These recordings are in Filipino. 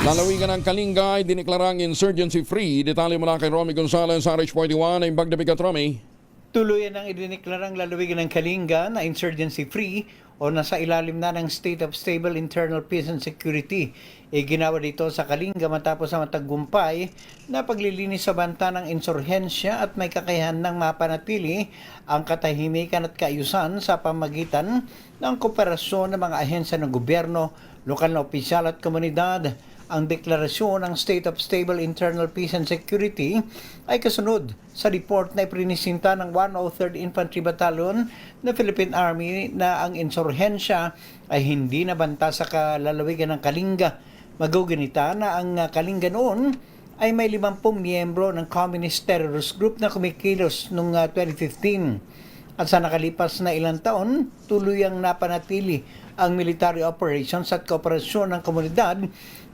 Lalawigan ng Kalinga ay diniklarang insurgency-free. Detalye mula kay Romy Gonzalez sa RH41 ay Bagdabigat, Romy. Tuluyan ang idineklarang lalawigan ng Kalinga na insurgency-free o nasa ilalim na ng State of Stable Internal Peace and Security. Ginawa dito sa Kalinga matapos ang matagumpay na paglilinis sa banta ng insurhensya at may kakayahan ng mapanatili ang katahimikan at kaayusan sa pamagitan ng kooperasyon ng mga ahensya ng gobyerno, lokal na opisyal at komunidad. Ang deklarasyon ng State of Stable Internal Peace and Security ay kasunod sa report na iprinisinta ng 103rd Infantry Battalion ng Philippine Army na ang insurhensya ay hindi nabanta sa kalalawigan ng Kalinga. Magugunita na ang Kalinga noon ay may 50 miyembro ng Communist Terrorist Group na kumikilos noong 2015. At sa nakalipas na ilang taon, tuluyang napanatili ang military operations at kooperasyon ng komunidad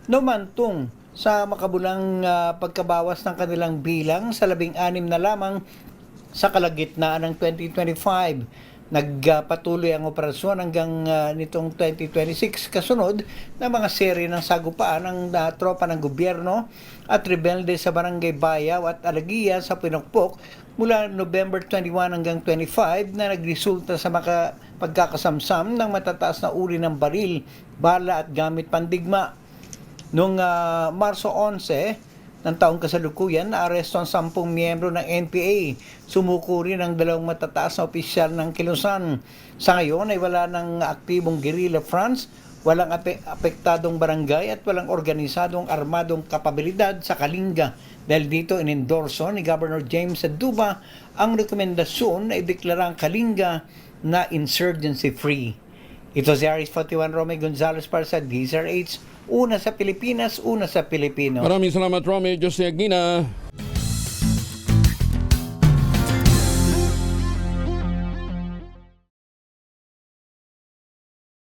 numantong sa makabulang pagkabawas ng kanilang bilang sa 16 na lamang sa kalagitnaan ng 2025. Nagpatuloy ang operasyon hanggang nitong 2026 kasunod ng mga serye ng sagupaan ng tropa ng gobyerno at rebelde sa Barangay Bayaw at Alagia sa Pinokpok mula November 21 hanggang 25 na nagresulta sa pagkakasamsam ng matataas na uri ng baril, bala at gamit pandigma. Noong Marso 11 ng taong kasalukuyan, naaresto ang 10 miyembro ng NPA. Sumuko rin ang 2 matataas na opisyal ng Kilusan. Sa ngayon ay wala ng aktibong guerrilla fronts, walang apektadong barangay at walang organisadong armadong kapabilidad sa Kalinga. Dahil dito inendorso ni Governor James Duba ang rekomendasyon na ideklara ang Kalinga na insurgency-free. Ito si RH41 Romy Gonzalez para sa DZRH. Una sa Pilipinas, una sa Pilipino. Maraming salamat, Romy. Diyos ni Agnina.